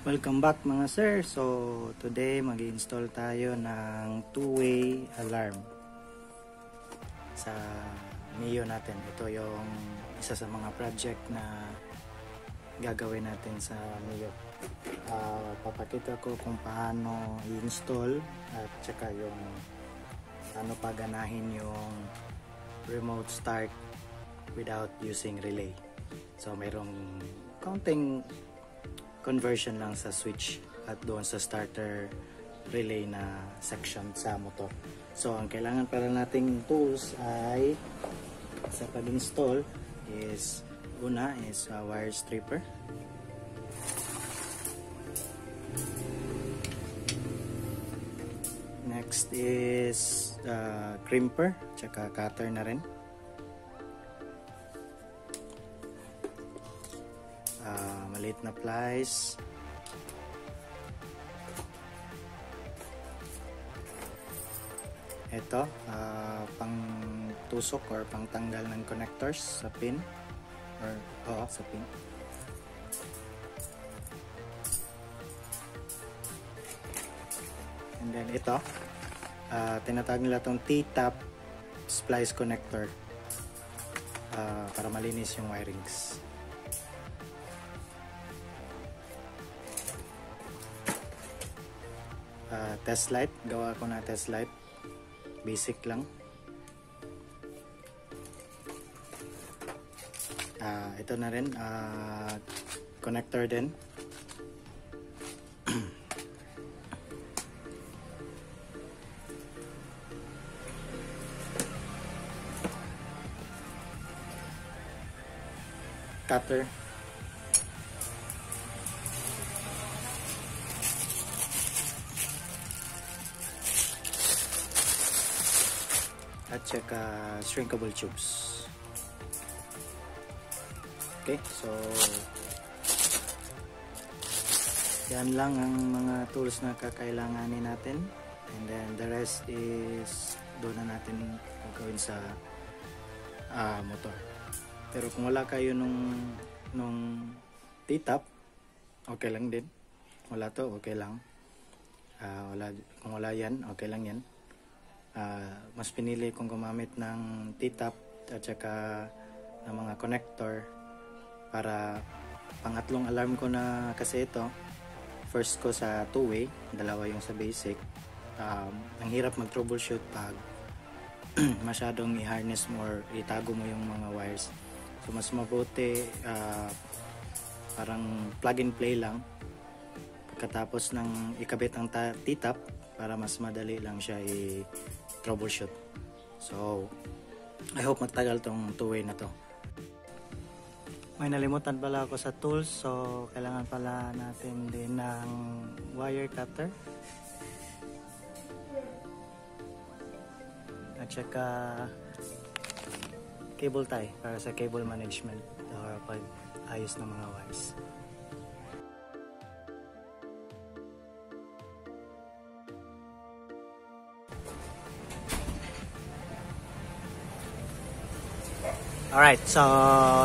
Welcome back mga sir. So today mag-install tayo ng two-way alarm sa Mio natin. Ito yung isa sa mga project na gagawin natin sa Mio. Papakita ko kung paano i-install at saka yung paano paganahin yung remote start without using relay. So mayroong counting conversion lang sa switch at doon sa starter relay na section sa motor. So ang kailangan para nating tools ay sa pag-install is una is wire stripper, next is crimper tsaka cutter na rin, maliit na plies, ito pang tusok or pang tanggal ng connectors sa pin or sa pin, and then ito tinatawag nila itong T-tap splice connector para malinis yung wirings. Test light, gawa ko na test light, basic lang. Ito na rin connector din. Cutter, at saka shrinkable tubes. Okay, so yan lang ang mga tools na kakailanganin natin, and then the rest is doon na natin gagawin sa motor. Pero kung wala kayo nung T-tap, okay lang din. Wala to, okay lang. Kung wala yan, okay lang yan. Mas pinili kong gumamit ng T-tap at saka ng mga connector para pangatlong alarm ko na kasi ito. First ko sa two-way, dalawa yung sa basic. Ang hirap mag-troubleshoot pag masyadong i-harness mo or itago mo yung mga wires. So mas mabuti parang plug and play lang pagkatapos ng ikabit ang T-tap para mas madali lang siya i-troubleshoot. So I hope magtagal tong two-way na to. May nalimutan pala ako sa tools, so kailangan pala natin din ng wire cutter at saka cable tie para sa cable management or pag ayos ng mga wires. Alright, so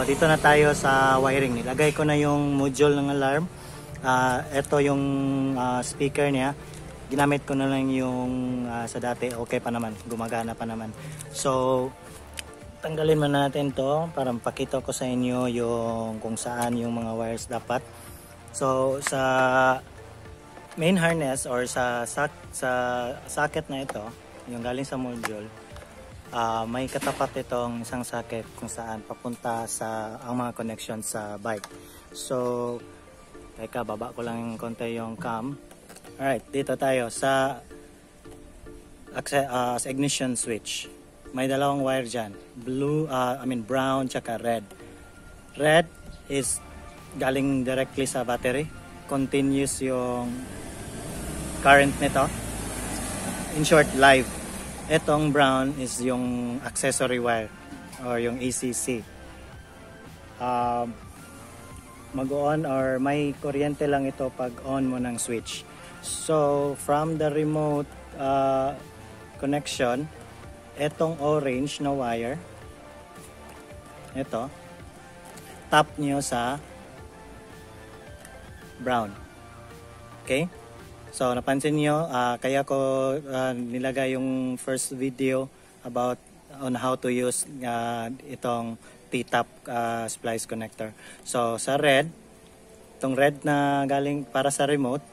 dito na tayo sa wiring. Nilagay ko na yung module ng alarm. Ito yung speaker niya. Ginamit ko na lang yung sa dati. Okay pa naman, gumagana pa naman. So tanggalin muna natin to para mapakita ko sa inyo yung kung saan yung mga wires dapat. So sa main harness or sa socket na ito, yung galing sa module, may katapat itong isang socket kung saan papunta sa ang mga connection sa bike. So teka, baba ko lang konti yung cam. Alright, dito tayo sa ignition switch. May dalawang wire dyan, brown tsaka red. Red is galing directly sa battery, continuous yung current nito, in short live. Etong brown is yung accessory wire or yung ACC. Mag-on or may kuryente lang ito pag on mo ng switch. So from the remote connection, etong orange na wire, ito, tap nyo sa brown. Okay? So napansin nyo, kaya ko nilagay yung first video about on how to use itong T-Top splice connector. So sa red, itong red na galing para sa remote,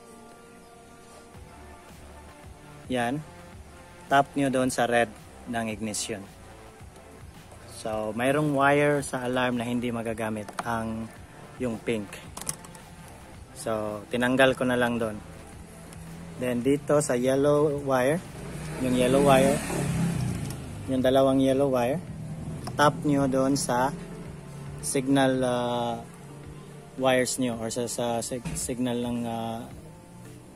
yan, tap nyo doon sa red ng ignition. So mayroong wire sa alarm na hindi magagamit, yung pink. So tinanggal ko na lang doon. Then dito sa yellow wire, yung yellow wire, yung dalawang yellow wire, tap nyo doon sa signal wires nyo or sa signal ng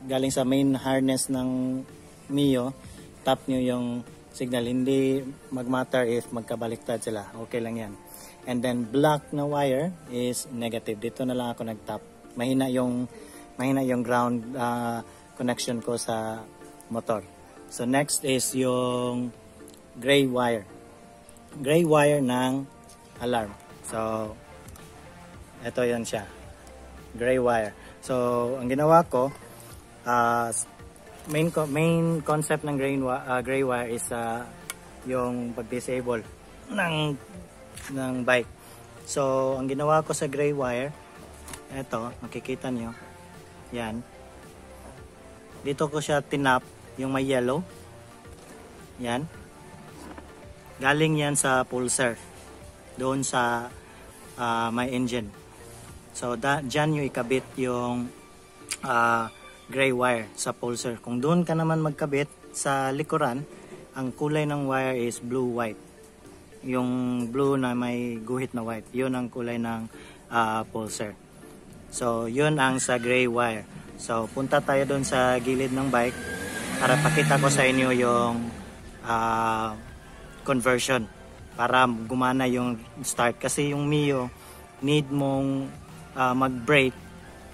galing sa main harness ng Mio. Tap nyo yung signal, hindi magmatter if magkabaliktad sila, okay lang yan. And then black na wire is negative. Dito na lang ako nagtap. Mahina yung ground connection ko sa motor. So next is yung gray wire. Gray wire ng alarm. So ito yan siya. Gray wire. So ang ginawa ko, main concept ng gray wire is yung pag-disable ng bike. So ang ginawa ko sa gray wire, ito, makikita nyo, yan. Dito ko siya tinap, yung may yellow. Yan. Galing yan sa pulser. Doon sa may engine. So, dyan yung ikabit yung gray wire sa pulser. Kung doon ka naman magkabit sa likuran, ang kulay ng wire is blue-white. Yung blue na may guhit na white. Yun ang kulay ng pulser. So, yun ang sa gray wire. So, punta tayo doon sa gilid ng bike para pakita ko sa inyo yung conversion para gumana yung start. Kasi yung Mio, need mong mag-brake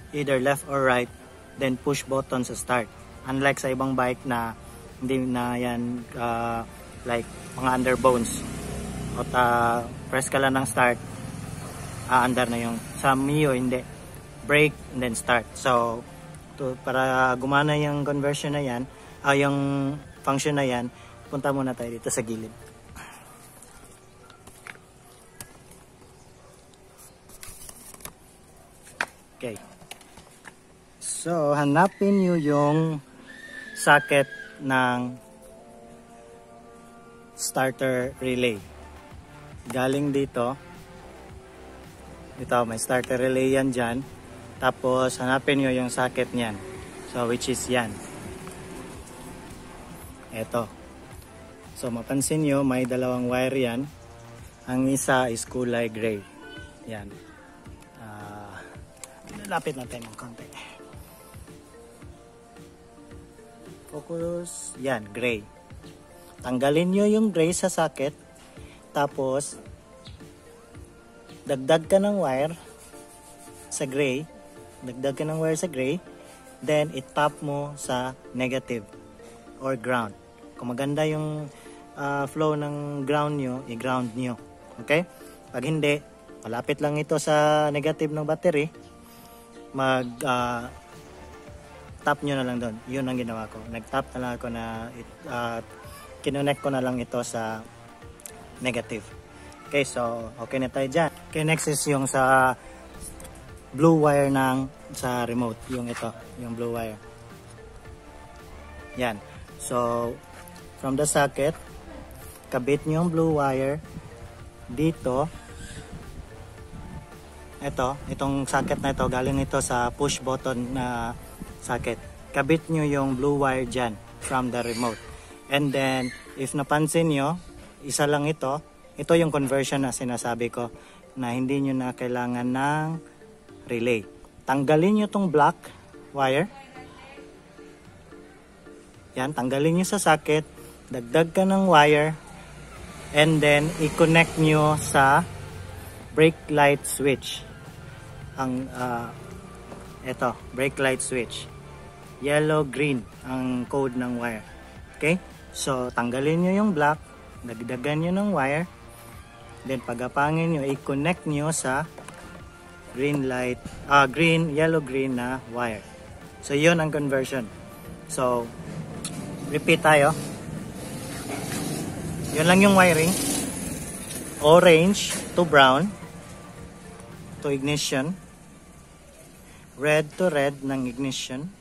either left or right, then push button sa start. Unlike sa ibang bike na hindi na yan like mga underbones. At press ka lang ng start, under na yung. Sa Mio, hindi. Brake and then start. So, para gumana yung conversion na yan, yung function na yan, punta muna tayo dito sa gilid. Okay. So, hanapin nyo yung socket ng starter relay. Galing dito. Ito, may starter relay yan dyan. Tapos, hanapin nyo yung socket niyan. So, which is yan. Ito. So, mapansin nyo, may dalawang wire yan. Ang isa is kulay gray. Yan. Lapit natin ng konti. Focus. Yan, gray. Tanggalin nyo yung gray sa socket. Tapos, dagdag ka ng wire sa gray. Dagdag ka ng wire sa gray. Then, itap mo sa negative or ground. Kung maganda yung flow ng ground nyo, i-ground nyo. Okay? Pag hindi, malapit lang ito sa negative ng battery, tap nyo na lang doon. Yun ang ginawa ko. Nag-tap na lang ako na kinonect ko na lang ito sa negative. Okay, so okay na tayo dyan. Okay, next is yung sa blue wire sa remote. Yung ito, yung blue wire. Yan. So, from the socket, kabit nyo yung blue wire dito. Itong socket na ito, galing ito sa push button na socket. Kabit nyo yung blue wire dyan from the remote. And then, if napansin nyo, isa lang ito yung conversion na sinasabi ko na hindi nyo na kailangan ng relay. Tanggalin nyo itong black wire. Yan, tanggalin nyo sa socket. Dagdag ka ng wire. And then, i-connect nyo sa brake light switch. Brake light switch. Yellow, green ang code ng wire. Okay? So, tanggalin nyo yung black. Dagdagan nyo ng wire. Then, pagapangin nyo, i-connect nyo sa yellow-green na wire. So yun ang conversion. So repeat tayo. Yun lang yung wiring. Orange to brown to ignition. Red to red ng ignition.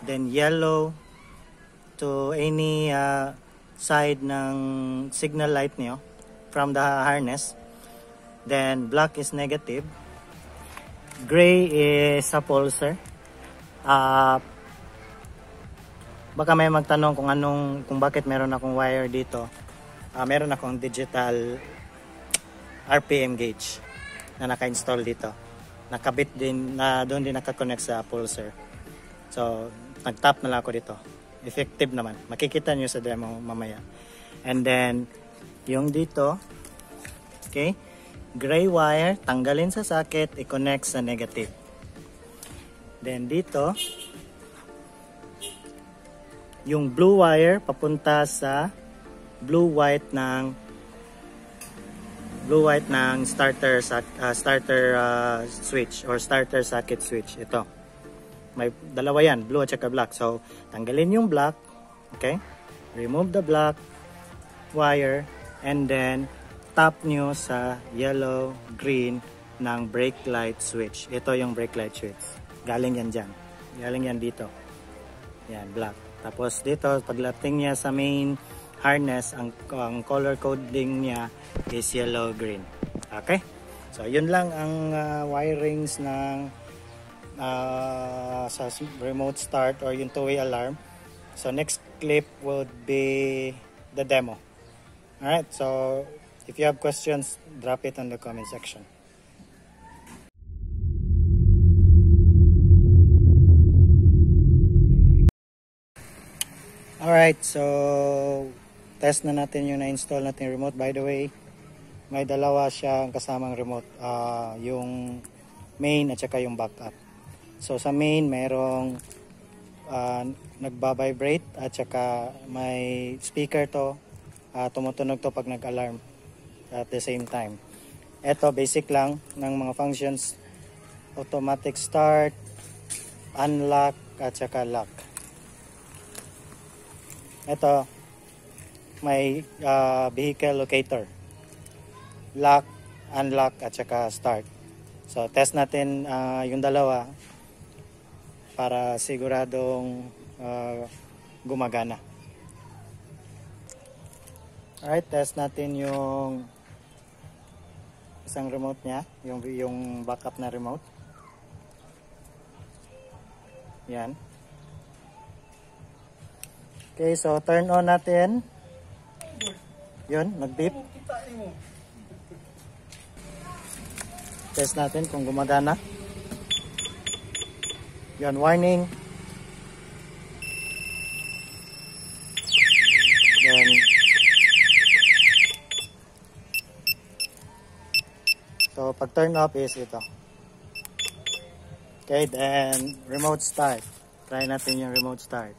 Then yellow to any side ng signal light niyo from the harness. Then black is negative. Gray is a pulsar. Baka may magtanong kung bakit meron akong wire dito. Meron akong digital RPM gauge na naka-install dito. Nakabit din, doon din naka-connect sa pulsar. So, nag-tap na lang ako dito. Effective naman. Makikita nyo sa demo mamaya. And then, yung dito, okay, gray wire, tanggalin sa socket, i-connect sa negative. Then dito, yung blue wire papunta sa blue-white ng starter switch or starter socket switch. Ito. May dalawa yan, blue at saka black. So, tanggalin yung black, okay? Remove the black wire and then tap nyo sa yellow, green ng brake light switch. Ito yung brake light switch. Galing yan dyan. Galing yan dito. Yan, black. Tapos dito, pagdating niya sa main harness, ang color coding niya is yellow-green. Okay? So, yun lang ang wirings ng sa remote start or yung two-way alarm. So, next clip would be the demo. Alright, so if you have questions, drop it on the comment section. Alright, so test na natin yung na-install natin remote. By the way, may dalawa siya kasamang remote, yung main at saka yung backup. So sa main, merong nagba-vibrate at saka may speaker to, tumutunog to pag nag-alarm at the same time. Ito, basic lang ng mga functions: automatic start, unlock at saka lock. Ito, may vehicle locator, lock, unlock at saka start. So test natin yung dalawa para siguradong gumagana. Alright, test natin yung isang remote nya, yung backup na remote. Yan. Okay, so turn on natin. Yun, nag-beep. Test natin kung gumagana. Yan, warning. Then, so pag turn off is ito. Okay, then remote start. Try natin yung remote start.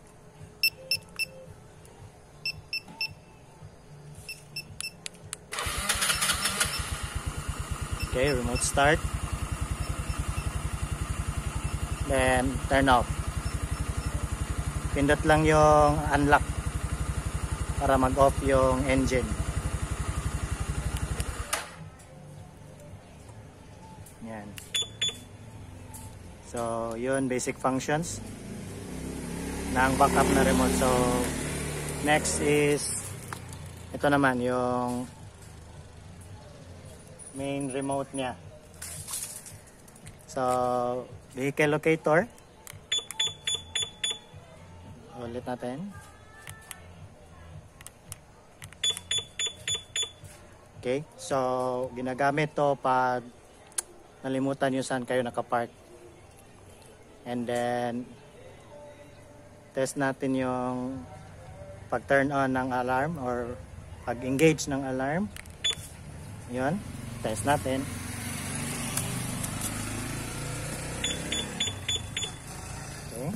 Okay, remote start. Then turn off. Pindot lang yung unlock para mag-off yung engine. Yan. So, yun, basic functions ng backup na remote. So, next is ito naman yung main remote niya. So, vehicle locator. Ulit natin. Okay, so ginagamit to pag nalimutan nyo saan kayo nakapark. And then test natin yung pag turn on ng alarm or pag engage ng alarm. Yun, test natin. Okay.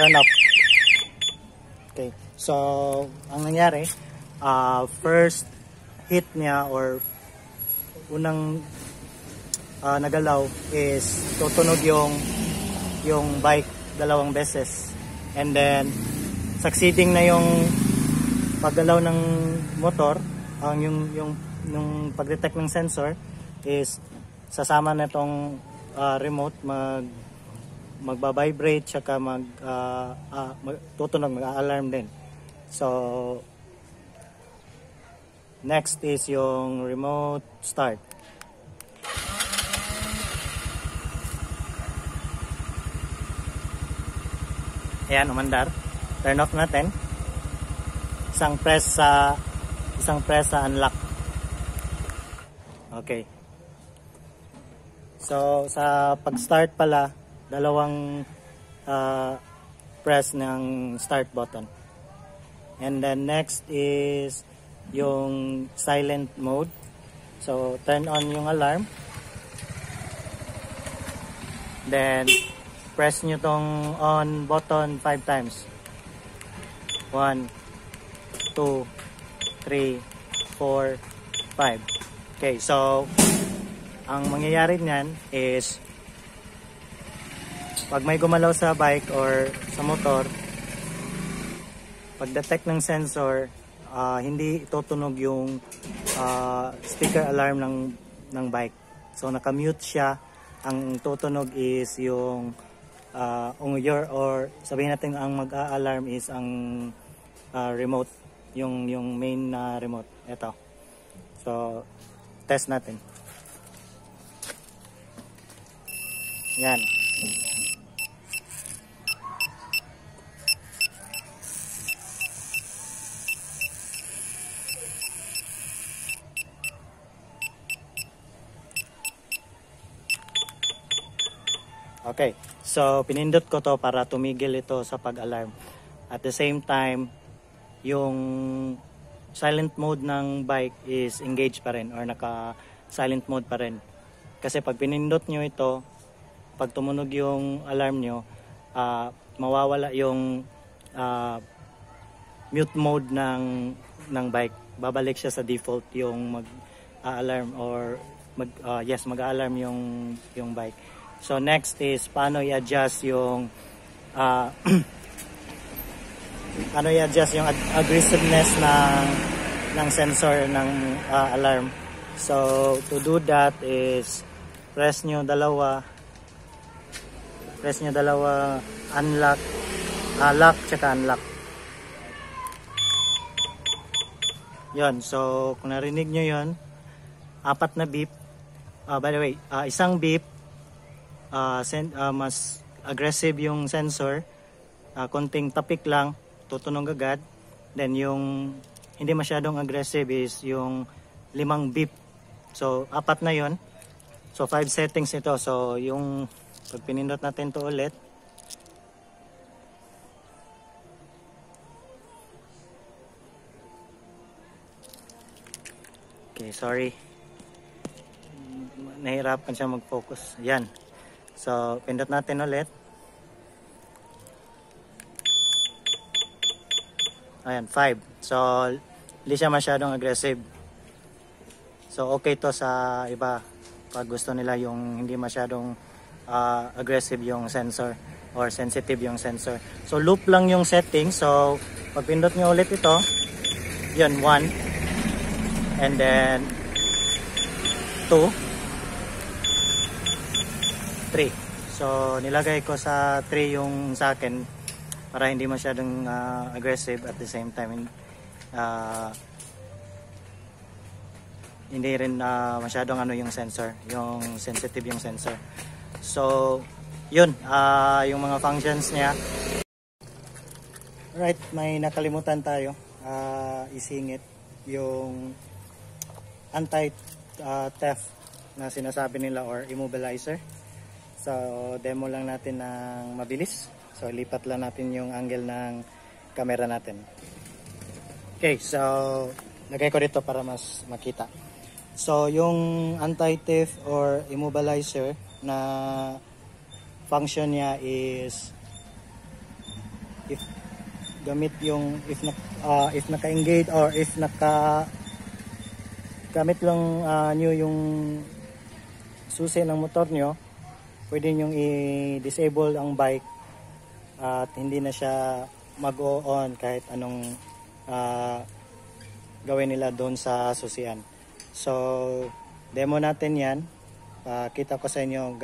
turn off. Okay, so ang nangyari, first hit niya or unang nagalaw is tutunog yung bike 2 beses, and then succeeding na yung paggalaw ng motor, ang yung pag-detect ng sensor is sasama na itong remote magba-vibrate, tsaka tutunog, mag-alarm din. So next is yung remote start. Ayan, umandar. Turn off natin. Isang press sa unlock. Okay. So sa pag-start pala, 2 press ng start button. And then next is yung silent mode. So turn on yung alarm. Then press nyo tong on button 5 times. 1, 2, 3, 4, 5. Okay, so ang mangyayari niyan is pag may gumalaw sa bike or sa motor, pag detect ng sensor, hindi tutunog yung speaker alarm ng bike. So naka-mute siya. Ang tutunog is yung or sabihin natin ang mag-a-alarm is ang remote, yung main remote. Ito. So test natin. Yan. Okay, so pinindot ko to para tumigil ito sa pag-alarm. At the same time, yung silent mode ng bike is engaged pa rin or naka-silent mode pa rin. Kasi pag pinindot nyo ito, pag tumunog yung alarm nyo, mawawala yung mute mode ng bike. Babalik siya sa default yung mag-alarm or mag-alarm yung bike. So next is paano i-adjust yung aggressiveness ng sensor ng alarm. So to do that is press nyo dalawa unlock, lock tsaka unlock. Yon, so kung narinig nyo yon, 4 na beep. By the way, isang beep, mas aggressive yung sensor, konting tapik lang tutunog agad. Then yung hindi masyadong aggressive is yung 5 beep. So 4 na yon. So 5 settings ito. So yung pag pinindot natin to ulit, okay, sorry, nahirapan siya mag-focus. Yan. So, pindot natin ulit. Ayan, 5. So, hindi siya masyadong aggressive. So, okay to sa iba. Pag gusto nila yung hindi masyadong aggressive yung sensor or sensitive yung sensor. So, loop lang yung setting. So, pag pindot nyo ulit ito, yun, 1. And then, 2. 3. So nilagay ko sa 3 yung sa akin para hindi masyadong aggressive, at the same time hindi rin masyadong yung sensor, yung sensitive yung sensor. So yun, yung mga functions niya. Alright, may nakalimutan tayo isingit yung anti-theft na sinasabi nila or immobilizer. So, demo lang natin ng mabilis. So, lipat lang natin yung angle ng camera natin. Okay, so, lagay ko dito para mas makita. So, yung anti-theft or immobilizer na function niya is if gamit yung if naka-engage or if gamit lang nyo yung susi ng motor nyo, pwede nyo i-disable ang bike at hindi na siya mag-on kahit anong gawin nila doon sa susian. So demo natin yan, pakita ko sa inyo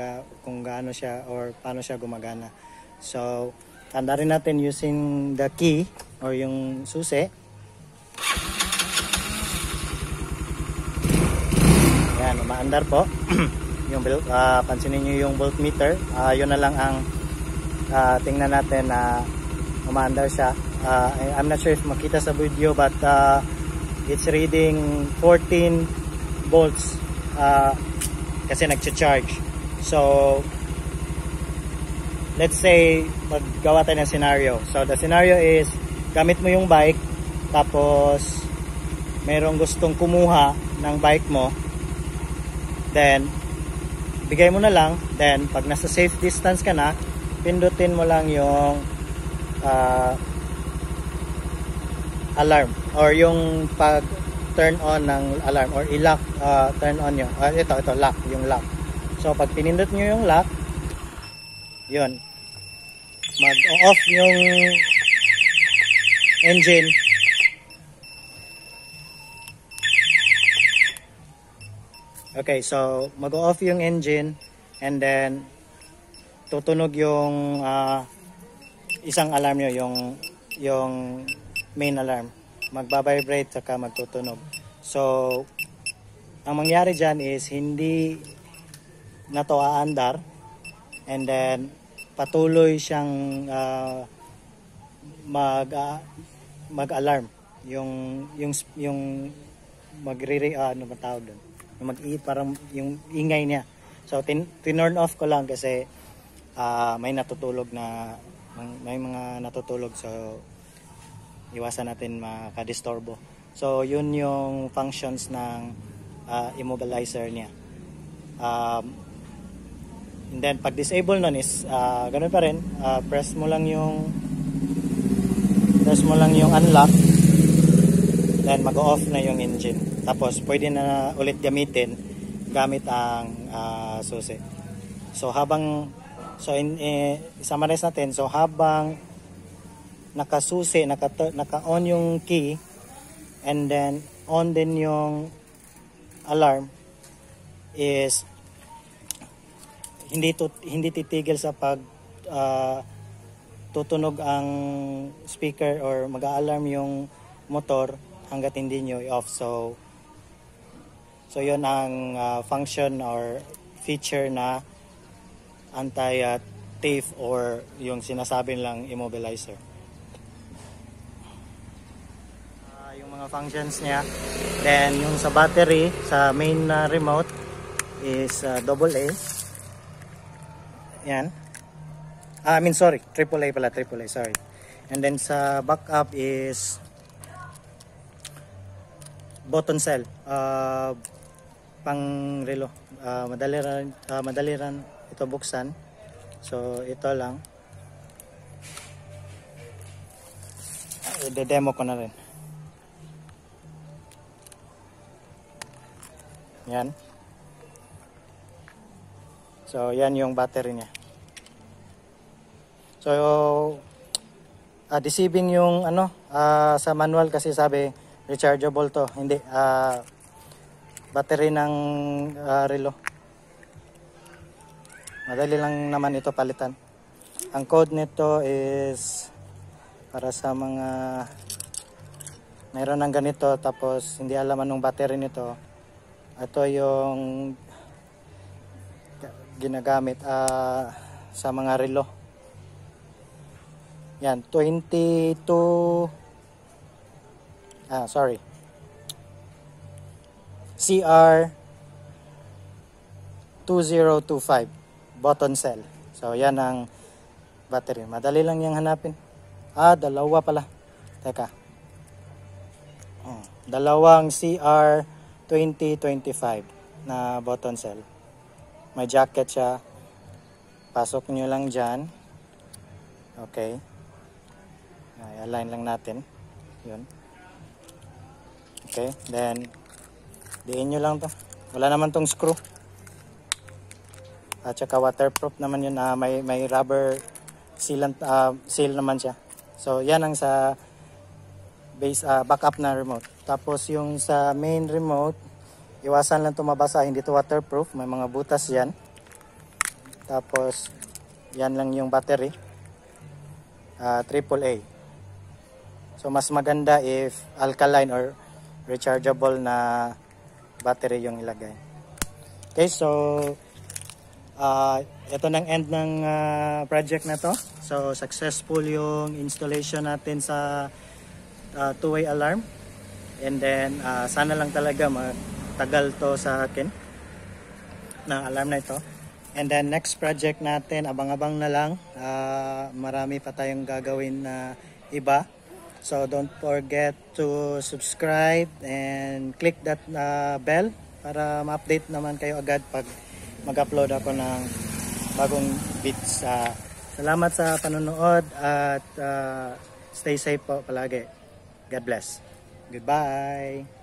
kung gaano siya or paano siya gumagana. So tanda rin natin using the key or yung susi. Yan, umaandar po. Yung pansinin nyo yung voltmeter. Yun na lang ang tingnan natin na umaandar siya. I'm not sure if makita sa video, but it's reading 14 volts kasi nag-charge. So let's say maggawa tayo ng scenario. So the scenario is gamit mo yung bike, tapos mayroong gustong kumuha ng bike mo, then bigay mo na lang, then pag nasa safe distance ka na, pindutin mo lang yung alarm or yung pag turn on ng alarm or i-lock, turn on nyo, ito lock, yung lock. So pag pinindot nyo yung lock, yun, mag-off yung engine. Okay, so mag-off yung engine and then tutunog yung isang alarm nyo, yung main alarm. Magbabibrate saka magtutunog. So ang mangyari dyan is hindi na to aandar, and then patuloy siyang mag-alarm yung ano ba tawag doon, parang yung ingay niya. So tinurn off ko lang kasi may mga natutulog, so iwasan natin makadisturbo. So yun yung functions ng immobilizer niya. And then pag disable nun is ganun pa rin, press mo lang yung unlock, then mag-off na yung engine. Tapos pwede na ulit gamitin gamit ang susi. So summarize natin. So habang nakasusi, naka-on yung key, and then on din yung alarm, is hindi titigil sa pag tutunog ang speaker or mag-a-alarm yung motor hanggat hindi nyo i-off. So yun ang function or feature na anti-thief or yung sinasabi lang immobilizer. Yung mga functions niya. Then yung sa battery, sa main remote is AA. Yan. AAA pala, sorry. And then sa backup is button cell. Pang relo. Madali ran ito buksan. So ito lang. I-demo ko na rin. Yan. So yan yung battery niya. So deceiving yung sa manual kasi sabi rechargeable to. Hindi, battery ng relo. Madali lang naman ito palitan. Ang code nito is para sa mga mayroon ng ganito tapos hindi alam anong battery nito. Ito yung ginagamit sa mga relo. Yan, 22 CR 2025 button cell. So yan ang battery. Madali lang yung hanapin. Dalawa pala. Teka. Dalawang CR 2025 na button cell. May jacket siya. Pasok nyo lang dyan. Okay. I-align lang natin. Yun. Okay, then diin nyo lang to. Wala naman tong screw. At saka waterproof naman yun. May rubber sealant, seal naman siya. So yan ang sa base, backup na remote. Tapos yung sa main remote, iwasan lang tumabasa, hindi to waterproof, may mga butas yan. Tapos yan lang yung battery, AAA. So mas maganda if alkaline or rechargeable na battery yung ilagay. Okay, so ito nang end ng project na to. So successful yung installation natin sa two-way alarm. And then sana lang talaga matagal to sa akin ng alarm na ito. And then next project natin, abang-abang na lang. Marami pa tayong gagawin na iba. So don't forget to subscribe and click that bell para ma-update naman kayo agad pag mag-upload ako ng bagong bits. Salamat sa panonood at stay safe po palagi. God bless. Goodbye.